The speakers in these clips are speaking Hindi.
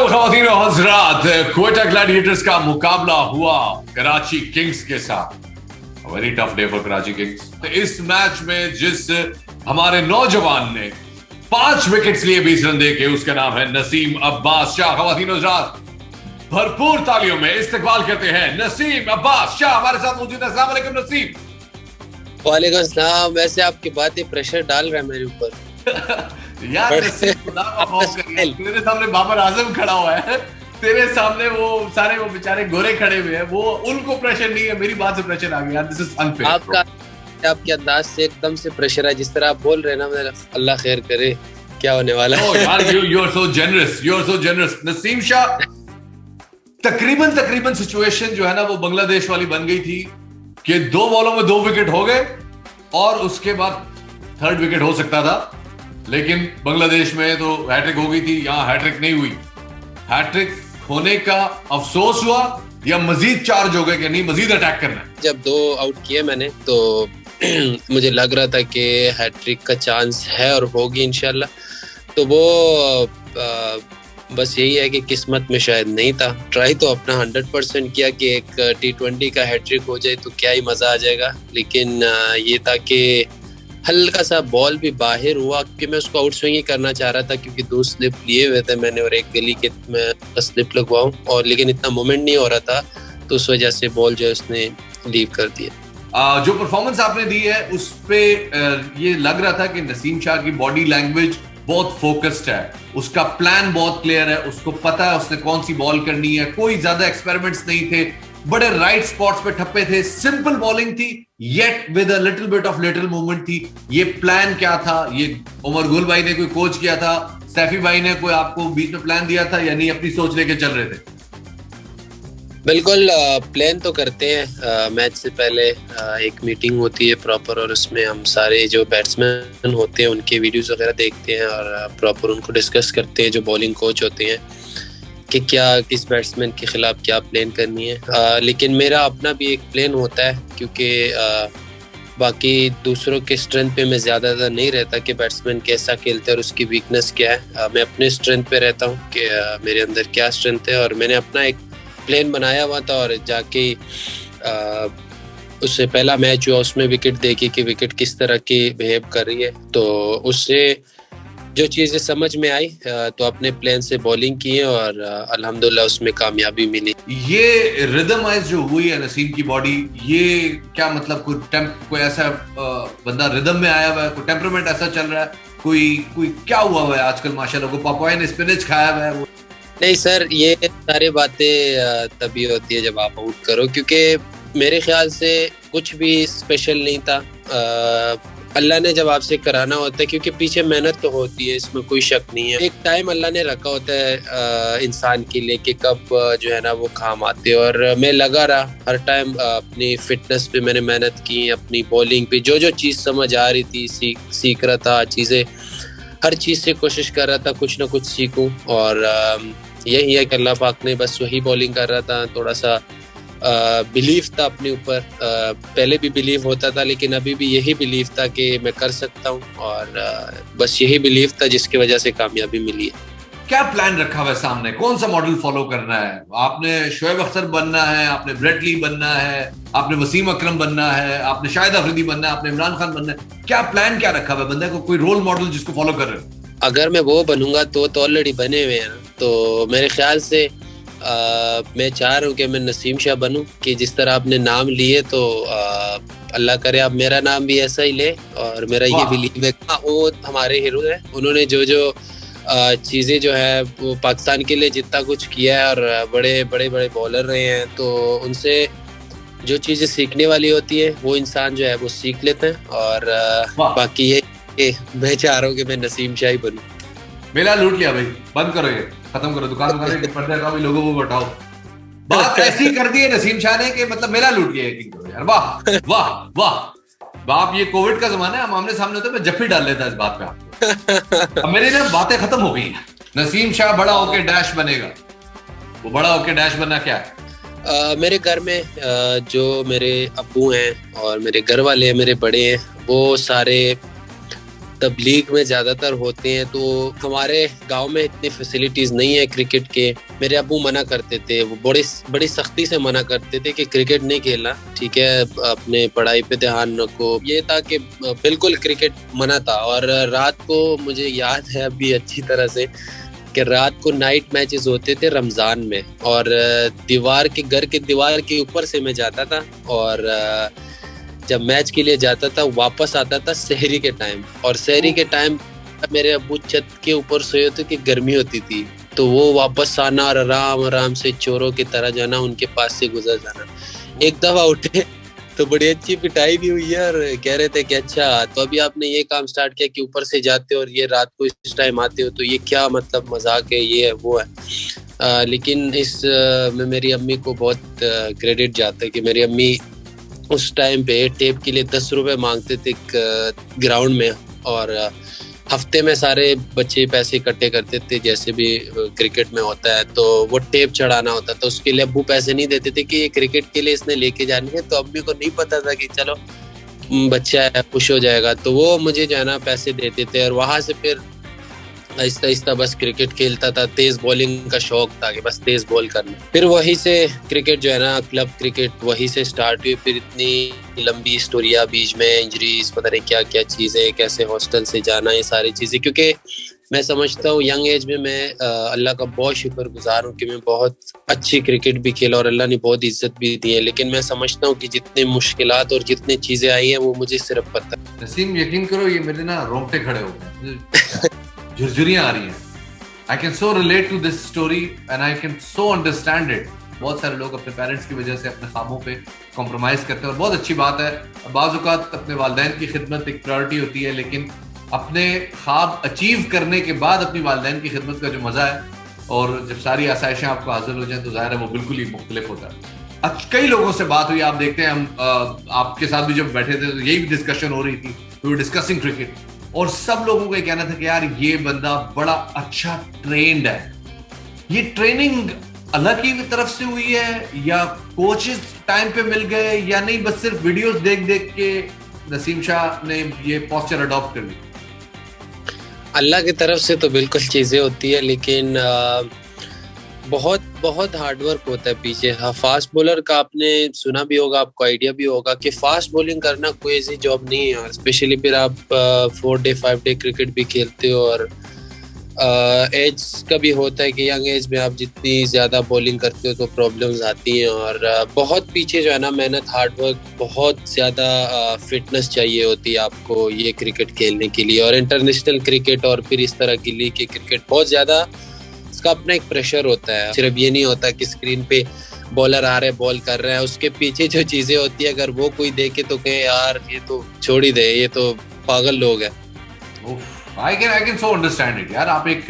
ख़वातीन और हज़रात, क्वेटा ग्लैडिएटर्स का मुकाबला हुआ कराची किंग्स के साथ। Very tough day for Karachi Kings. तो इस मैच में जिस हमारे नौजवान ने 5 विकेट्स लिए 20 रन देके, उसका नाम है नसीम अब्बास शाह। ख़वातीन और हज़रात, भरपूर तालियों में इस्तकबाल करते हैं नसीम अब्बास शाह हमारे साथ मौजूद है। अस्सलाम वालेकुम नसीम। वालेकुम सलाम। वैसे आपकी बातें प्रेशर डाल रहा है मेरे ऊपर। यार तेरे सामने बाबर आजम खड़ा हुआ है, तेरे सामने वो सारे वो बेचारे गोरे खड़े हुए हैं, वो उनको प्रेशर नहीं है, मेरी बात से प्रेशर आ गया। This is unfair. आपके अंदाज से एकदम से प्रेशर है, जिस तरह आप बोल रहे हैं ना, मेरा अल्लाह खैर करे क्या होने वाला है। यार you are so generous Naseem Shah. तकरीबन सिचुएशन जो है ना वो बांग्लादेश वाली बन गई थी कि 2 बॉलों में 2 विकेट हो गए और उसके बाद 3rd विकेट हो सकता था, लेकिन बांग्लादेश में तो हैट्रिक हो गई थी, यहां हैट्रिक नहीं हुई। हैट्रिक होने का अफसोस हुआ या मजीद चार्ज हो गए कि नहीं मजीद अटैक करना है? जब 2 आउट किए मैंने तो मुझे लग रहा था कि हैट्रिक का चांस है और होगी इंशाल्लाह। तो वो बस यही है कि किस्मत में शायद नहीं था। ट्राई तो अपना 100% किया कि एक T20 का हैट्रिक हो जाए तो क्या ही मजा आ जाएगा, लेकिन ये था कि हल्का सा बॉल भी बाहर हुआ कि मैं उसको आउट स्विंग ही करना चाह रहा था, क्योंकि 2 स्लिप लिए हुए थे मैंने और एक गली के मैं स्लिप लगवाऊं, और लेकिन इतना मोमेंट नहीं हो रहा था, तो उस वजह से बॉल जो है उसने लीव कर दिया। जो परफॉर्मेंस आपने दी है उस पे ये लग रहा था कि नसीम शाह की बॉडी लैंग्वेज बहुत फोकस्ड है, उसका प्लान बहुत क्लियर है, उसको पता है उसने कौन सी बॉल करनी है, कोई ज्यादा एक्सपेरिमेंट्स नहीं थे, बड़े राइट स्पॉट्स पे ठप्पे थे, सिंपल बॉलिंग थी yet with a little bit of lateral movement थी। ये प्लान क्या था? ये उमर गुल भाई ने कोई कोच किया था, सैफी भाई ने कोई आपको बीच में प्लान दिया था, या नहीं अपनी सोच लेके चल रहे थे? बिल्कुल प्लान तो करते हैं। मैच से पहले एक मीटिंग होती है प्रॉपर, और उसमें हम सारे जो बैट्समैन होते हैं उनके वीडियोस वगैरह देखते हैं और प्रॉपर उनको डिस्कस करते हैं, जो बॉलिंग कोच होते हैं, कि क्या किस बैट्समैन के खिलाफ क्या प्लान करनी है। लेकिन मेरा अपना भी एक प्लान होता है, क्योंकि बाकी दूसरों के स्ट्रेंथ पे मैं ज़्यादातर नहीं रहता कि बैट्समैन कैसा खेलता है और उसकी वीकनेस क्या है। मैं अपने स्ट्रेंथ पे रहता हूँ कि मेरे अंदर क्या स्ट्रेंथ है, और मैंने अपना एक प्लान बनाया हुआ था। और जाके उससे पहला मैच हुआ उसमें विकेट देखी कि विकेट किस तरह की बिहेव कर रही है, तो उससे जो चीज़ें समझ में आई तो अपने प्लान से बॉलिंग की है और अल्हम्दुलिल्लाह उसमें कामयाबी मिली। ये रिदमाइज जो हुई है नसीम की बॉडी, ये क्या मतलब कोई ऐसा बंदा रिदम में आया हुआ है, कोई टेम्परामेंट ऐसा चल रहा है, कोई क्या हुआ है आजकल? माशाल्लाह को पापाया ने स्पिनच खाया हुआ है वो? नहीं सर, ये सारी बातें तभी होती है जब आप आउट करो, क्योंकि मेरे ख्याल से कुछ भी स्पेशल नहीं था। अल्लाह ने जब आपसे कराना होता है, क्योंकि पीछे मेहनत तो होती है, इसमें कोई शक नहीं है। एक टाइम अल्लाह ने रखा होता है इंसान के लिए कि कब जो है ना वो काम आते हैं, और मैं लगा रहा हर टाइम अपनी फिटनेस पे मैंने मेहनत की, अपनी बॉलिंग पे जो चीज़ समझ आ रही थी सीख रहा था चीज़ें, हर चीज़ से कोशिश कर रहा था कुछ ना कुछ सीखूं। और यही है कि अल्लाह पाक ने बस वही बॉलिंग कर रहा था। थोड़ा सा बिलीव था अपने ऊपर, पहले भी बिलीव होता था, लेकिन अभी भी यही बिलीव था कि मैं कर सकता हूँ, और बस यही बिलीव था जिसकी वजह से कामयाबी मिली है। क्या प्लान रखा हुआ है सामने? कौन सा मॉडल फॉलो करना है? आपने शोएब अख्तर बनना है, आपने ब्रेट ली बनना है, आपने वसीम अकरम बनना है, आपने शाहिद अफरीदी बनना है, आपने इमरान खान बनना है? क्या प्लान क्या रखा हुआ है बंदे को? कोई रोल मॉडल जिसको फॉलो कर रहे हो? अगर मैं वो बनूंगा तो ऑलरेडी बने हुए हैं, तो मेरे ख्याल से मैं चाह रहा हूँ कि मैं नसीम शाह बनूं, कि जिस तरह आपने नाम लिए तो अल्लाह करे आप मेरा नाम भी ऐसा ही ले। और मेरा ये बिलीव है, वो हमारे हीरो है, उन्होंने जो चीज़ें जो है वो पाकिस्तान के लिए जितना कुछ किया है, और बड़े बड़े बड़े बॉलर रहे हैं, तो उनसे जो चीज़ें सीखने वाली होती है वो इंसान जो है वो सीख लेते हैं। और बाकी ये मैं चाह रहा हूँ कि मैं नसीम शाह ही बनूं। मेला लूट लिया भाई, बंद करो, ये खत्म करो, दुकान पर्दे का भी लोगों को बताओ। बात ऐसी कर दी है नसीम शाह ने कि मतलब मेला लूट लिया यार। वाह वाह वाह। बाप, ये कोविड का जमाना है, हम आमने सामने होते, मैं जफ्फी डाल लेता इस बात पे आपको। अब मेरी ना बातें खत्म हो गई हैं। नसीम शाह बड़ा होके डैश बनेगा, वो बड़ा होके डैश बनना क्या है? मेरे घर में जो मेरे अब्बू हैं और मेरे घर वाले हैं, मेरे बड़े हैं, वो सारे तबलीग में ज़्यादातर होते हैं। तो हमारे गांव में इतनी फैसिलिटीज़ नहीं है क्रिकेट के। मेरे अब्बू मना करते थे, वो बड़ी सख्ती से मना करते थे कि क्रिकेट नहीं खेलना, ठीक है, अपने पढ़ाई पे ध्यान रखो। ये था कि बिल्कुल क्रिकेट मना था। और रात को मुझे याद है अभी अच्छी तरह से कि रात को नाइट मैचेस होते थे रमज़ान में, और घर के दीवार के ऊपर से मैं जाता था, और जब मैच के लिए जाता था वापस आता था सहरी के टाइम। और सहरी के टाइम मेरे अब्बू छत के ऊपर सोए होते कि गर्मी होती थी, तो वो वापस आना और आराम आराम से चोरों की तरह जाना, उनके पास से गुजर जाना। एक दफा उठे तो बड़ी अच्छी पिटाई भी हुई है, और कह रहे थे कि अच्छा तो अभी आपने ये काम स्टार्ट किया कि ऊपर से जाते हो और ये रात को इस टाइम आते हो, तो ये क्या मतलब मजाक है, ये है वो है। लेकिन इस में मेरी अम्मी को बहुत क्रेडिट जाता है कि मेरी अम्मी उस टाइम पे टेप के लिए 10 रुपए मांगते थे ग्राउंड में, और हफ्ते में सारे बच्चे पैसे इकट्ठे करते थे जैसे भी क्रिकेट में होता है, तो वो टेप चढ़ाना होता था। उसके लिए अब्बू पैसे नहीं देते थे कि ये क्रिकेट के लिए इसने लेके जानी है, तो अम्मी को नहीं पता था कि चलो बच्चा है खुश हो जाएगा, तो वो मुझे जो है ना पैसे देते थे। और वहां से फिर आहिस्ता आहिस्ता बस क्रिकेट खेलता था। तेज बॉलिंग का शौक था कि बस तेज बॉल करना। फिर वहीं से क्रिकेट जो है ना, क्लब क्रिकेट वहीं से स्टार्ट हुई। फिर इतनी लंबी स्टोरिया, बीच में इंजरीज, पता नहीं क्या क्या चीज़ें, कैसे हॉस्टल से जाना, ये सारी चीज़ें। क्योंकि मैं समझता हूँ यंग एज में मैं अल्लाह का बहुत शुक्रगुजार हूँ कि मैं बहुत अच्छी क्रिकेट भी खेला और अल्लाह ने बहुत इज्जत भी दी है। लेकिन मैं समझता हूँ कि जितने मुश्किलात और जितनी चीज़ें आई हैं वो मुझे सिर्फ पता है। नसीम, यकीन करो ये मेरे ना रोंगटे खड़े हो गए, झुरझुरियां आ रही हैं। I can so relate to this story and I can so understand it. बहुत सारे लोग अपने पेरेंट्स की वजह से अपने ख्वाबों पे कॉम्प्रोमाइज करते हैं, और बहुत अच्छी बात है। बाज़ औक़ात अपने वालिदैन की खिदमत एक प्रायोरिटी होती है, लेकिन अपने ख्वाब अचीव करने के बाद अपनी वालिदैन की खिदमत का जो मज़ा है, और जब सारी आसाइशें आपको हासिल हो जाएं, तो ज़ाहिर है वो बिल्कुल ही मुख्तलिफ होता है। कई लोगों से बात हुई, आप देखते हैं, हम आपके साथ भी जब बैठे थे तो यही डिस्कशन हो रही थी, वी वर डिस्कसिंग क्रिकेट, और सब लोगों को ये कहना था कि यार ये बंदा बड़ा अच्छा ट्रेंड है। ये ट्रेनिंग अल्लाह की तरफ से हुई है या कोचेस टाइम पे मिल गए, या नहीं बस सिर्फ वीडियोस देख देख के नसीम शाह ने ये पोस्चर अडॉप्ट कर ली? अल्लाह की तरफ से तो बिल्कुल चीज़ें होती है, लेकिन बहुत बहुत हार्डवर्क होता है पीछे। हाँ, फास्ट बॉलर का आपने सुना भी होगा, आपको आइडिया भी होगा कि फास्ट बॉलिंग करना कोई ऐसी जॉब नहीं है। स्पेशली फिर आप 4 डे 5 डे क्रिकेट भी खेलते हो, और एज का भी होता है कि यंग एज में आप जितनी ज़्यादा बॉलिंग करते हो तो प्रॉब्लम्स आती हैं। और बहुत पीछे जो है ना मेहनत, हार्डवर्क, बहुत ज़्यादा फिटनेस चाहिए होती है आपको ये क्रिकेट खेलने के लिए। और इंटरनेशनल क्रिकेट और फिर इस तरह की लीग के क्रिकेट बहुत ज़्यादा, इसका अपना एक प्रेशर होता है। सिर्फ ये नहीं होता कि स्क्रीन पे बॉलर आ रहे हैं, बॉल कर रहे हैं, उसके पीछे जो चीजें होती है अगर वो कोई देखे तो कहे यार ये तो छोड़ ही दे, ये तो पागल लोग हैं। I can so understand it यार। आप एक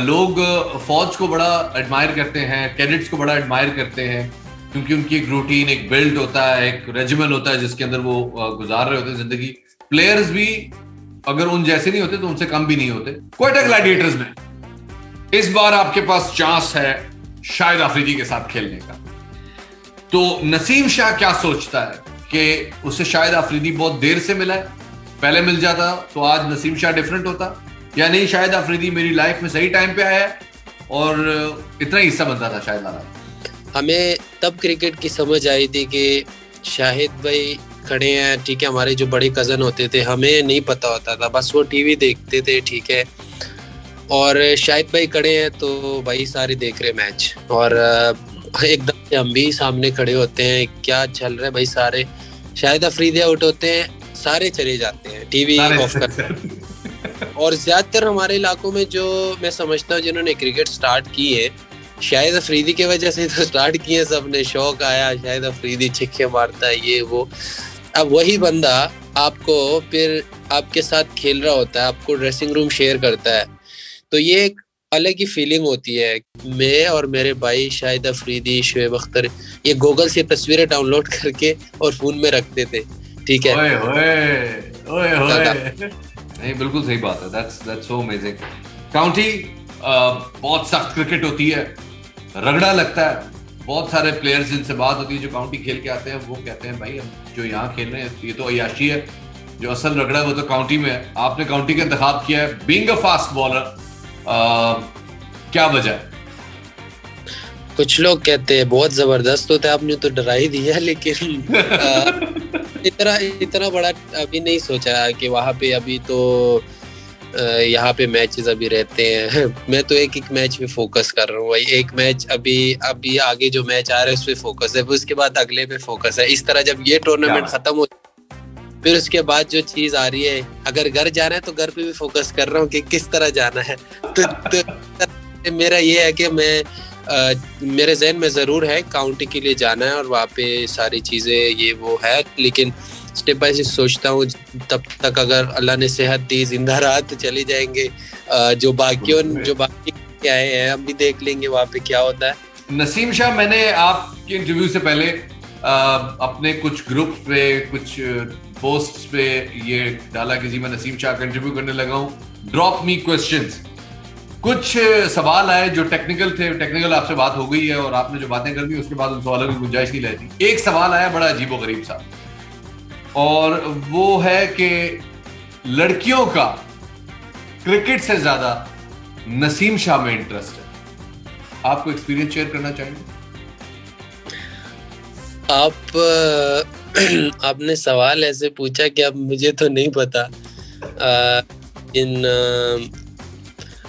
लोग फौज को बड़ा एडमायर करते हैं, कैडेट्स को बड़ा एडमायर करते हैं, क्योंकि उनकी एक रूटीन, एक बेल्ट होता है, एक रेजिमेंट होता है जिसके अंदर वो गुजार रहे होते हैं जिंदगी। प्लेयर्स भी अगर उन जैसे नहीं होते तो उनसे कम भी नहीं होते। क्वेटा ग्लैडिएटर्स में इस बार आपके पास चांस है शाहिद अफरीदी के साथ खेलने का, तो नसीम शाह क्या सोचता है कि उसे शाहिद अफरीदी बहुत देर से मिला है, पहले मिल जाता तो आज नसीम शाह डिफरेंट होता, या नहीं शाहिद अफरीदी मेरी लाइफ में सही टाइम पे आया है और इतना हिस्सा बनता था शाहिद आला? हमें तब क्रिकेट की समझ आई थी कि शाहिद भाई खड़े हैं, ठीक है, हमारे जो बड़े कजन होते थे हमें नहीं पता होता था, बस वो टीवी देखते थे, ठीक है, और शाहिद भाई खड़े हैं तो भाई सारे देख रहे मैच, और एकदम से हम भी सामने खड़े होते हैं, क्या चल रहा है भाई, सारे शाहिद अफरीदी आउट होते हैं, सारे चले जाते हैं, टीवी ऑफ कर। और ज्यादातर हमारे इलाकों में जो मैं समझता हूँ जिन्होंने क्रिकेट स्टार्ट की है शाहिद अफरीदी की वजह से तो स्टार्ट किए, सबने शौक आया शाहिद अफरीदी छक्के मारता है ये वो। अब वही बंदा आपको फिर आपके साथ खेल रहा होता है, आपको ड्रेसिंग रूम शेयर करता है, तो ये एक अलग ही फीलिंग होती है। मैं और मेरे भाई शाहिद अफरीदी, शोएब अख्तर, ये गूगल से तस्वीरें डाउनलोड करके और फोन में रखते थे, ठीक है। ओए ओए ओए, नहीं बिल्कुल सही बात है। That's so amazing. काउंटी बहुत सख्त क्रिकेट होती है, रगड़ा लगता है, बहुत सारे प्लेयर्स जिनसे बात होती है जो काउंटी खेल के आते हैं, वो कहते हैं भाई हम जो यहाँ खेल रहे हैं ये तो अय्याशी है, जो असल रगड़ा है वो तो काउंटी में है। आपने काउंटी का इंतखाब किया है बीइंग अ फास्ट बॉलर, क्या वजह है? कुछ लोग कहते हैं बहुत जबरदस्त होता है, आपने तो डरा ही दिया, लेकिन इतना बड़ा अभी नहीं सोचा कि वहां पे अभी तो यहाँ पे मैचेस अभी रहते हैं। मैं तो एक एक मैच पे फोकस कर रहा हूँ भाई, एक मैच अभी आगे जो मैच आ रहा है उस पे फोकस है, उसके बाद अगले पे फोकस है। इस तरह जब ये टूर्नामेंट खत्म हो फिर उसके बाद जो चीज आ रही है, अगर घर जाना है तो घर पे भी फोकस कर रहा हूँ कि किस तरह जाना है। तो मेरा ये है कि मैं मेरे ज़हन में ज़रूर है काउंटी के लिए जाना है और वहाँ पे सारी चीज़ें ये वो है, लेकिन स्टेप बाय स्टेप सोचता हूँ तब तक अगर अल्लाह ने सेहत दी, जिंदा रहा तो चले जाएंगे। जो बाकी आए हैं हम भी देख लेंगे वहाँ पे क्या होता है। नसीम शाह, मैंने आपके इंटरव्यू से पहले अपने कुछ ग्रुप्स पे, कुछ पोस्ट्स पे ये डाला कि जी मैं नसीम शाह का इंटरव्यू करने लगा हूँ, ड्रॉप मी क्वेश्चंस। कुछ सवाल आए जो टेक्निकल थे, टेक्निकल आपसे बात हो गई है और आपने जो बातें कर दी उसके बाद उन सवालों की गुंजाइश नहीं रहती। एक सवाल आया बड़ा अजीबोगरीब सा, और वो है कि लड़कियों का क्रिकेट से ज्यादा नसीम शाह में इंटरेस्ट है। आपको एक्सपीरियंस शेयर करना चाहेंगे? आपने सवाल ऐसे पूछा कि अब मुझे तो नहीं पता,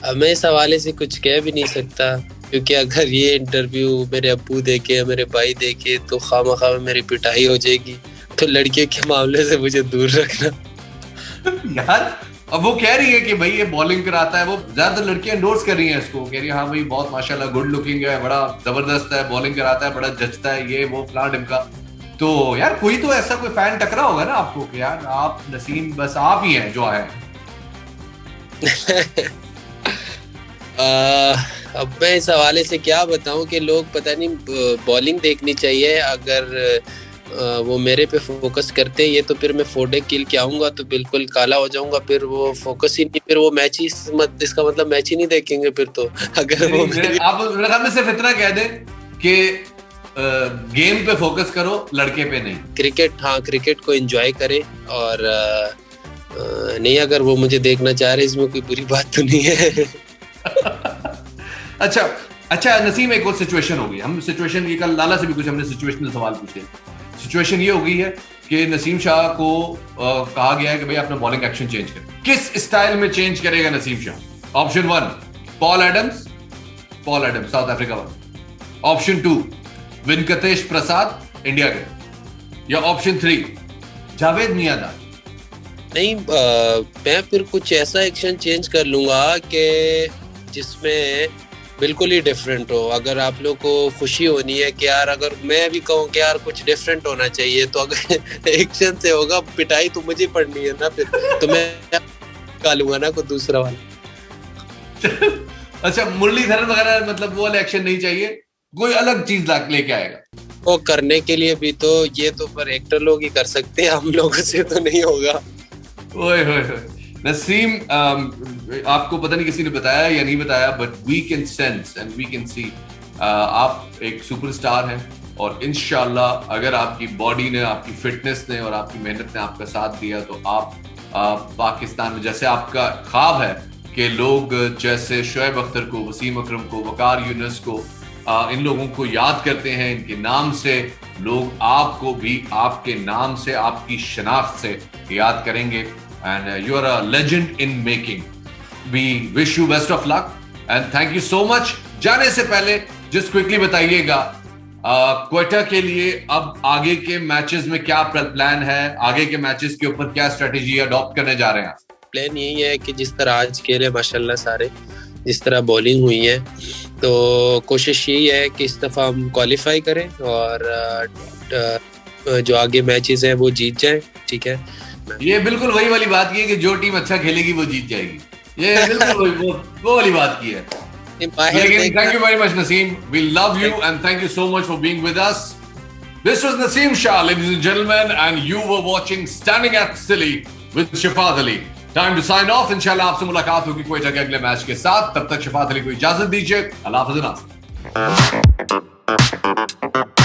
अब मैं इस हवाले से कुछ कह भी नहीं सकता, क्योंकि अगर ये इंटरव्यू मेरे अब्बू देखे, मेरे भाई देखे तो खामा मेरी पिटाई हो जाएगी। तो लड़कियों के मामले से मुझे दूर रखना। यार अब वो कह रही है कि भाई ये बॉलिंग कराता है, वो ज्यादातर लड़कियां एंडोर्स कर रही हैं इसको, कह रही है हाँ भाई बहुत माशाल्लाह गुड लुकिंग है, बड़ा जबरदस्त है, बॉलिंग कराता है, बड़ा जचता है, ये वो फलां ढिमका। तो यार कोई तो ऐसा कोई फैन टकरा होगा ना आपको कि यार आप नसीम बस आप ही हैं जो आए। अब मैं इस हवाले से क्या बताऊं कि लोग पता नहीं बॉलिंग देखनी चाहिए, अगर वो मेरे पे फोकस करते हैं ये तो फिर मैं 4 डे किल के आऊंगा तो बिल्कुल काला हो जाऊंगा, फिर वो फोकस ही नहीं, फिर वो मैच ही इसका मतलब मैच ही नहीं देखेंगे फिर तो। अगर वो आप में सिर्फ इतना कह दें कि गेम पे फोकस करो, लड़के पे नहीं। क्रिकेट को एंजॉय करे, और नहीं अगर वो मुझे देखना चाह रहे इसमें कोई बुरी बात तो नहीं है। अच्छा नसीम, एक और सिचुएशन हो गई, हम सिचुएशन ये कल लाला से भी कुछ हमने सिचुएशनल सवाल पूछे। सिचुएशन ये हो गई है कि नसीम शाह को कहा गया है कि भाई अपना बॉलिंग एक्शन चेंज करें। किस स्टाइल में चेंज करेगा Naseem Shah? Option 1 Paul Adams South Africa वाला, ऑप्शन 2 वेंकटेश प्रसाद इंडिया के, या ऑप्शन 3 जावेद मियांदाद? नहीं, मैं फिर कुछ ऐसा एक्शन चेंज कर लूंगा कि जिसमें बिल्कुल ही डिफरेंट हो। अगर आप लोग को खुशी होनी है कि यार, अगर मैं भी कहूँ कि यार कुछ डिफरेंट होना चाहिए, तो अगर एक्शन से होगा पिटाई तो मुझे पड़नी है ना, फिर तो मैं निकालूंगा ना कोई दूसरा वाला। अच्छा, मुरलीधरन वगैरह मतलब वो वाला एक्शन नहीं चाहिए, कोई अलग चीज लेके आएगा? वो करने के लिए भी तो ये तो पर एक्टर लोग ही कर सकते हैं, हम लोगों से तो नहीं होगा। ओए नसीम, आपको पता नहीं किसी ने बताया या नहीं बताया, but we can sense and we can see आप एक सुपरस्टार हैं, और इंशाल्लाह अगर आपकी बॉडी ने, आपकी फिटनेस ने और आपकी मेहनत ने आपका साथ दिया तो आप पाकिस्तान में, जैसे आपका ख्वाब है कि लोग जैसे शोएब अख्तर को, वसीम अकरम को, वकार यूनुस को, इन लोगों को याद करते हैं इनके नाम से, लोग आपको भी आपके नाम से, आपकी शनाख्त से याद करेंगे। And you are a legend in making. We wish you best of luck and thank you so much. जाने से पहले just quickly बताइएगा क्वेटा के लिए अब आगे के मैचेस में क्या प्लान है, आगे के मैचेस के ऊपर क्या स्ट्रेटेजी अडॉप्ट करने जा रहे हैं? प्लान यही है कि जिस तरह आज खेले माशाल्लाह सारे, जिस तरह बॉलिंग हुई है, तो कोशिश यही है कि इस दफा हम क्वालिफाई करें और जो आगे मैचेस हैं वो जीत जाएं। ठीक है, ये बिल्कुल वही वाली बात की है कि जो टीम अच्छा खेलेगी वो जीत जाएगी। ये बिल्कुल वो वाली बात की है। लेकिन thank you very much Naseem, we love you and thank you so much for being with us. This was Naseem Shah, ladies and gentlemen, and you were watching Standing at Silly with Shafat Ali. Time to sign off. इंशाल्लाह आपसे मुलाकात होगी क्वेटा के अगले मैच के साथ। तब तक शफात अली को इजाजत दीजिए। अल्लाह हाफ़िज़। है।